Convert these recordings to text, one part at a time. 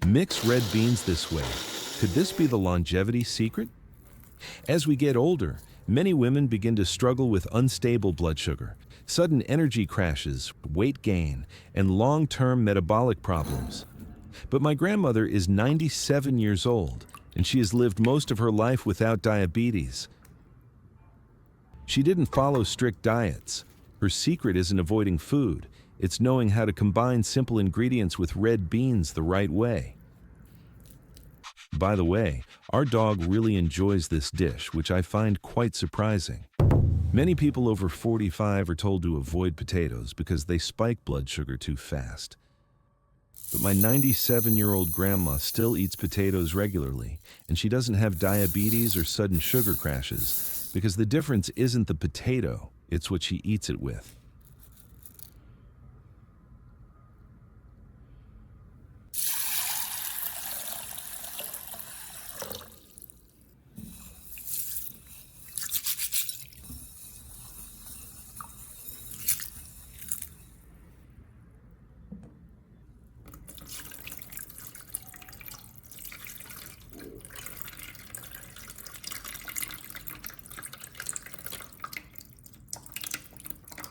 Mix red beans this way. Could this be the longevity secret? As we get older, many women begin to struggle with unstable blood sugar, sudden energy crashes, weight gain, and long-term metabolic problems. But my grandmother is 97 years old, and she has lived most of her life without diabetes. She didn't follow strict diets. Her secret isn't avoiding food. It's knowing how to combine simple ingredients with red beans the right way. By the way, our dog really enjoys this dish, which I find quite surprising. Many people over 45 are told to avoid potatoes because they spike blood sugar too fast. But my 97-year-old grandma still eats potatoes regularly, and she doesn't have diabetes or sudden sugar crashes because the difference isn't the potato, it's what she eats it with.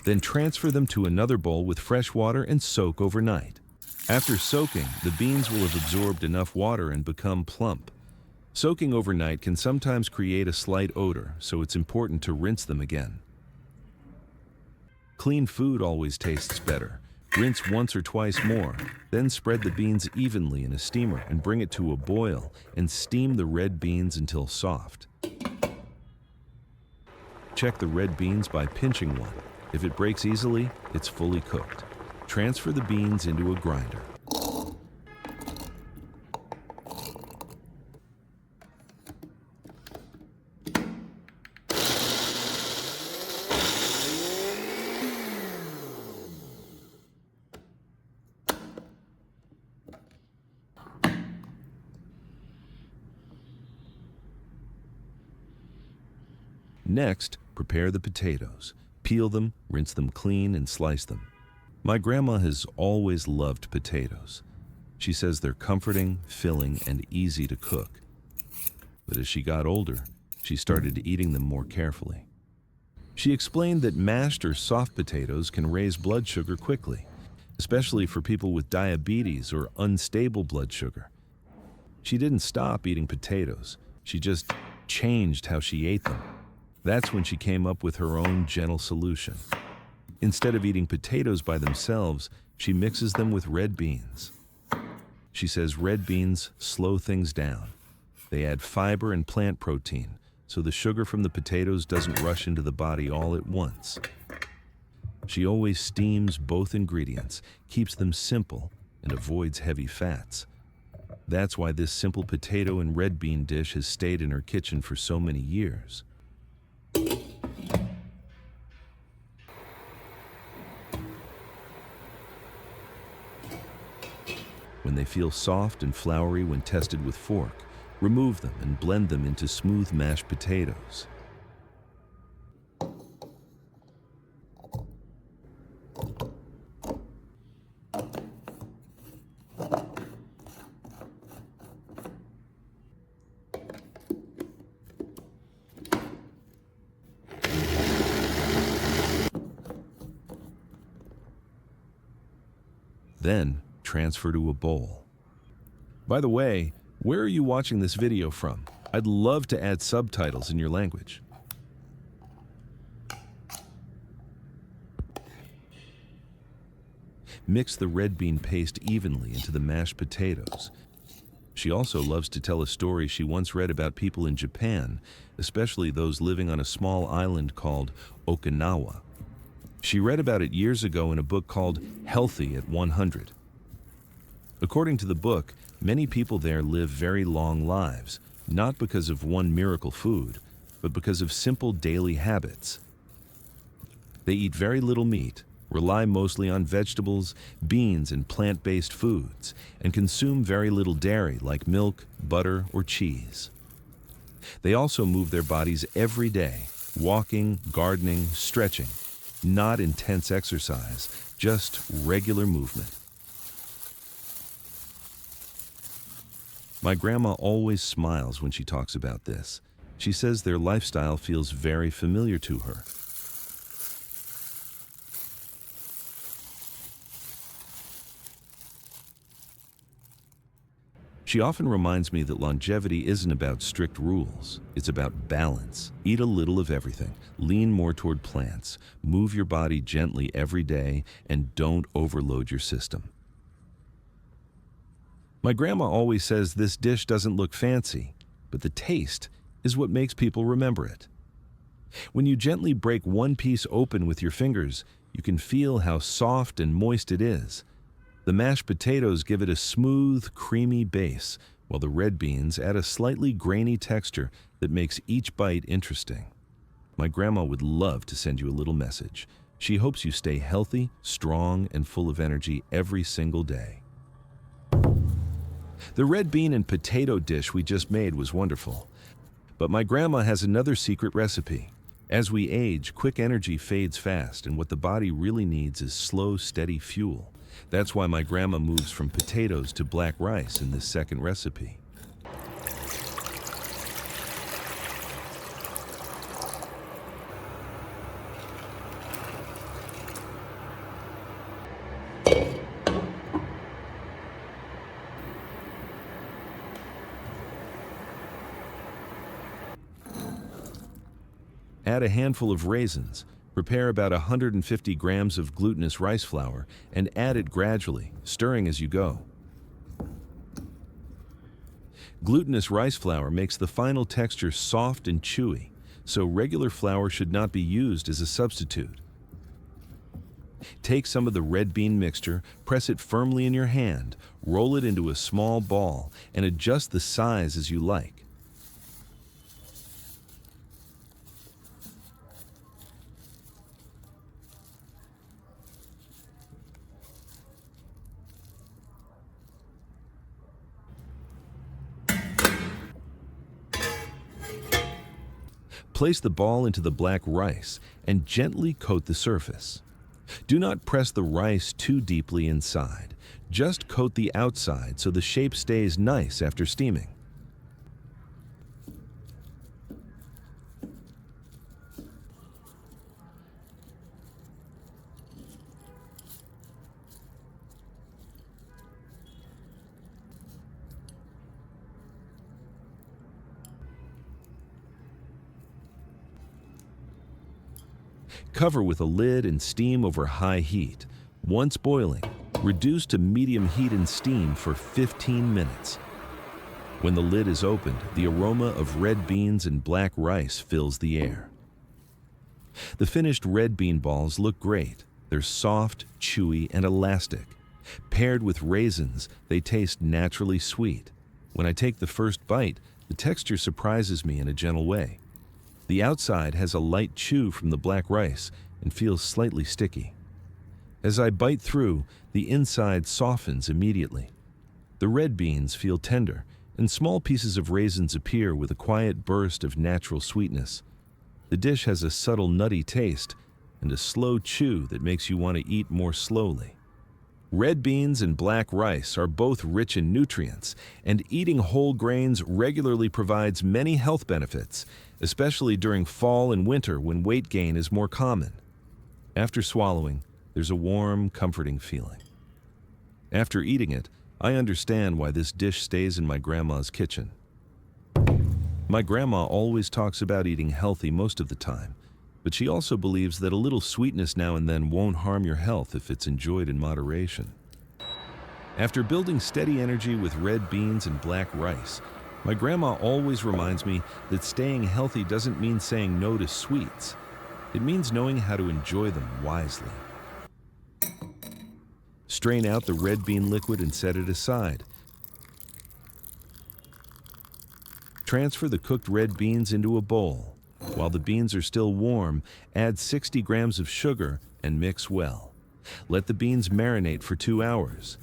Then transfer them to another bowl with fresh water and soak overnight. After soaking, the beans will have absorbed enough water and become plump. Soaking overnight can sometimes create a slight odor, so it's important to rinse them again. Clean food always tastes better. Rinse once or twice more, then spread the beans evenly in a steamer and bring it to a boil and steam the red beans until soft. Check the red beans by pinching one. If it breaks easily, it's fully cooked. Transfer the beans into a grinder. Next, prepare the potatoes. Peel them, rinse them clean, and slice them. My grandma has always loved potatoes. She says they're comforting, filling, and easy to cook. But as she got older, she started eating them more carefully. She explained that mashed or soft potatoes can raise blood sugar quickly, especially for people with diabetes or unstable blood sugar. She didn't stop eating potatoes. She just changed how she ate them. That's when she came up with her own gentle solution. Instead of eating potatoes by themselves, she mixes them with red beans. She says red beans slow things down. They add fiber and plant protein, so the sugar from the potatoes doesn't rush into the body all at once. She always steams both ingredients, keeps them simple, and avoids heavy fats. That's why this simple potato and red bean dish has stayed in her kitchen for so many years. When they feel soft and floury when tested with fork, remove them and blend them into smooth mashed potatoes. Then, transfer to a bowl. By the way, where are you watching this video from? I'd love to add subtitles in your language. Mix the red bean paste evenly into the mashed potatoes. She also loves to tell a story she once read about people in Japan, especially those living on a small island called Okinawa. She read about it years ago in a book called Healthy at 100. According to the book, many people there live very long lives, not because of one miracle food, but because of simple daily habits. They eat very little meat, rely mostly on vegetables, beans, and plant-based foods, and consume very little dairy like milk, butter, or cheese. They also move their bodies every day, walking, gardening, stretching. Not intense exercise, just regular movement. My grandma always smiles when she talks about this. She says their lifestyle feels very familiar to her. She often reminds me that longevity isn't about strict rules. It's about balance. Eat a little of everything. Lean more toward plants. Move your body gently every day, and don't overload your system. My grandma always says this dish doesn't look fancy, but the taste is what makes people remember it. When you gently break one piece open with your fingers, you can feel how soft and moist it is. The mashed potatoes give it a smooth, creamy base, while the red beans add a slightly grainy texture that makes each bite interesting. My grandma would love to send you a little message. She hopes you stay healthy, strong, and full of energy every single day. The red bean and potato dish we just made was wonderful. But my grandma has another secret recipe. As we age, quick energy fades fast, and what the body really needs is slow, steady fuel. That's why my grandma moves from potatoes to black rice in this second recipe. Add a handful of raisins. Prepare about 150 grams of glutinous rice flour and add it gradually, stirring as you go. Glutinous rice flour makes the final texture soft and chewy, so regular flour should not be used as a substitute. Take some of the red bean mixture, press it firmly in your hand, roll it into a small ball, and adjust the size as you like. Place the ball into the black rice and gently coat the surface. Do not press the rice too deeply inside. Just coat the outside so the shape stays nice after steaming. Cover with a lid and steam over high heat. Once boiling, reduce to medium heat and steam for 15 minutes. When the lid is opened, the aroma of red beans and black rice fills the air. The finished red bean balls look great. They're soft, chewy, and elastic. Paired with raisins, they taste naturally sweet. When I take the first bite, the texture surprises me in a gentle way. The outside has a light chew from the black rice and feels slightly sticky. As I bite through, the inside softens immediately. The red beans feel tender, and small pieces of raisins appear with a quiet burst of natural sweetness. The dish has a subtle nutty taste and a slow chew that makes you want to eat more slowly. Red beans and black rice are both rich in nutrients, and eating whole grains regularly provides many health benefits, especially during fall and winter when weight gain is more common. After swallowing, there's a warm, comforting feeling. After eating it, I understand why this dish stays in my grandma's kitchen. My grandma always talks about eating healthy most of the time, but she also believes that a little sweetness now and then won't harm your health if it's enjoyed in moderation. After building steady energy with red beans and black rice, my grandma always reminds me that staying healthy doesn't mean saying no to sweets. It means knowing how to enjoy them wisely. Strain out the red bean liquid and set it aside. Transfer the cooked red beans into a bowl. While the beans are still warm, add 60 grams of sugar and mix well. Let the beans marinate for 2 hours.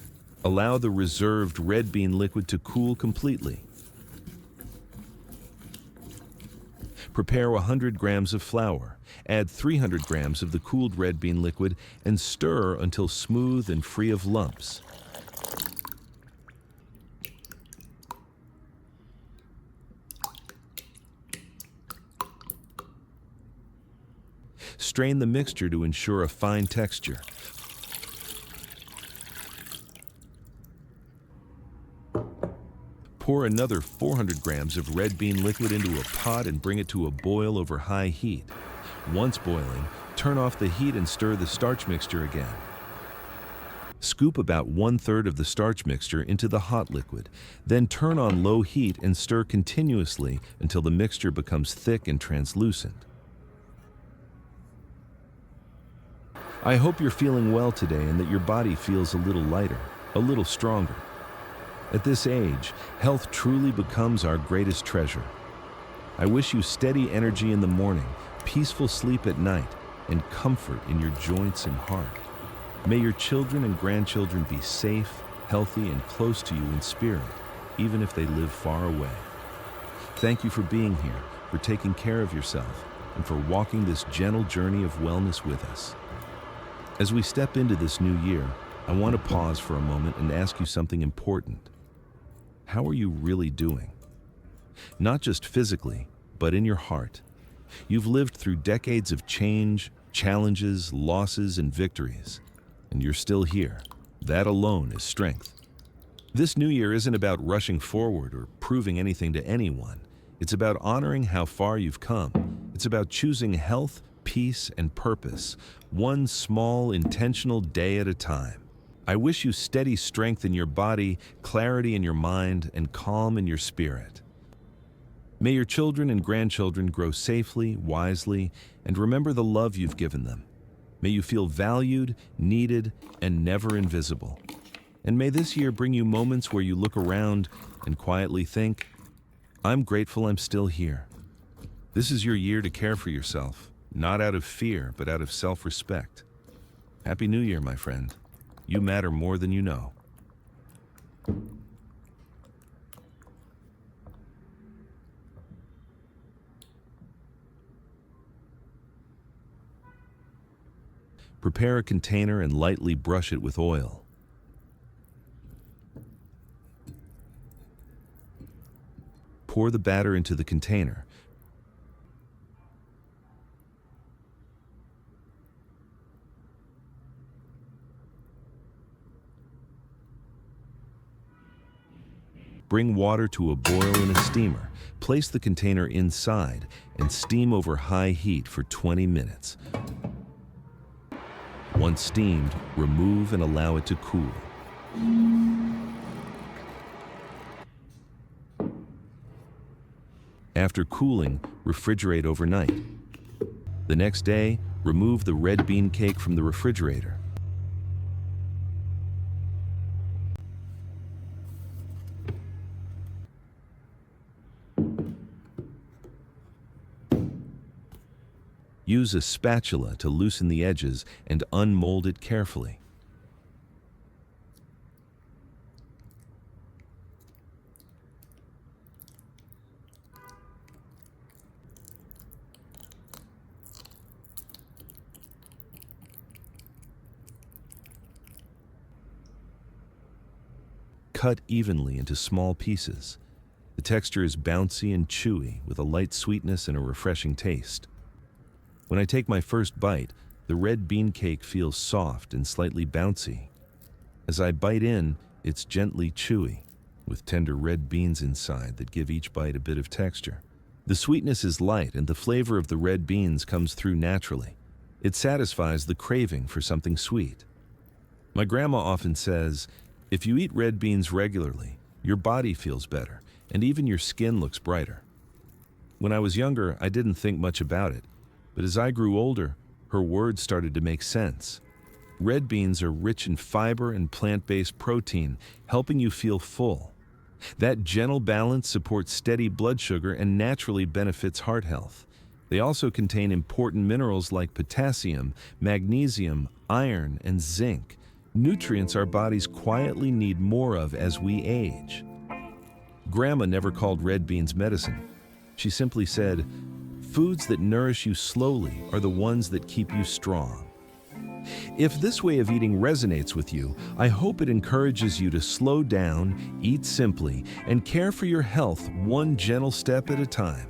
Allow the reserved red bean liquid to cool completely. Prepare 100 grams of flour. Add 300 grams of the cooled red bean liquid and stir until smooth and free of lumps. Strain the mixture to ensure a fine texture. Pour another 400 grams of red bean liquid into a pot and bring it to a boil over high heat. Once boiling, turn off the heat and stir the starch mixture again. Scoop about 1/3 of the starch mixture into the hot liquid, then turn on low heat and stir continuously until the mixture becomes thick and translucent. I hope you're feeling well today and that your body feels a little lighter, a little stronger. At this age, health truly becomes our greatest treasure. I wish you steady energy in the morning, peaceful sleep at night, and comfort in your joints and heart. May your children and grandchildren be safe, healthy, and close to you in spirit, even if they live far away. Thank you for being here, for taking care of yourself, and for walking this gentle journey of wellness with us. As we step into this new year, I want to pause for a moment and ask you something important. How are you really doing? Not just physically, but in your heart. You've lived through decades of change, challenges, losses, and victories, and you're still here. That alone is strength. This new year isn't about rushing forward or proving anything to anyone. It's about honoring how far you've come. It's about choosing health, peace, and purpose, one small, intentional day at a time. I wish you steady strength in your body, clarity in your mind, and calm in your spirit. May your children and grandchildren grow safely, wisely, and remember the love you've given them. May you feel valued, needed, and never invisible. And may this year bring you moments where you look around and quietly think, I'm grateful I'm still here. This is your year to care for yourself, not out of fear, but out of self-respect. Happy New Year, my friend. You matter more than you know. Prepare a container and lightly brush it with oil. Pour the batter into the container. Bring water to a boil in a steamer. Place the container inside and steam over high heat for 20 minutes. Once steamed, remove and allow it to cool. After cooling, refrigerate overnight. The next day, remove the red bean cake from the refrigerator. Use a spatula to loosen the edges and unmold it carefully. Cut evenly into small pieces. The texture is bouncy and chewy with a light sweetness and a refreshing taste. When I take my first bite, the red bean cake feels soft and slightly bouncy. As I bite in, it's gently chewy, with tender red beans inside that give each bite a bit of texture. The sweetness is light and the flavor of the red beans comes through naturally. It satisfies the craving for something sweet. My grandma often says, if you eat red beans regularly, your body feels better and even your skin looks brighter. When I was younger, I didn't think much about it. But as I grew older, her words started to make sense. Red beans are rich in fiber and plant-based protein, helping you feel full. That gentle balance supports steady blood sugar and naturally benefits heart health. They also contain important minerals like potassium, magnesium, iron, and zinc, nutrients our bodies quietly need more of as we age. Grandma never called red beans medicine. She simply said, foods that nourish you slowly are the ones that keep you strong. If this way of eating resonates with you, I hope it encourages you to slow down, eat simply, and care for your health one gentle step at a time.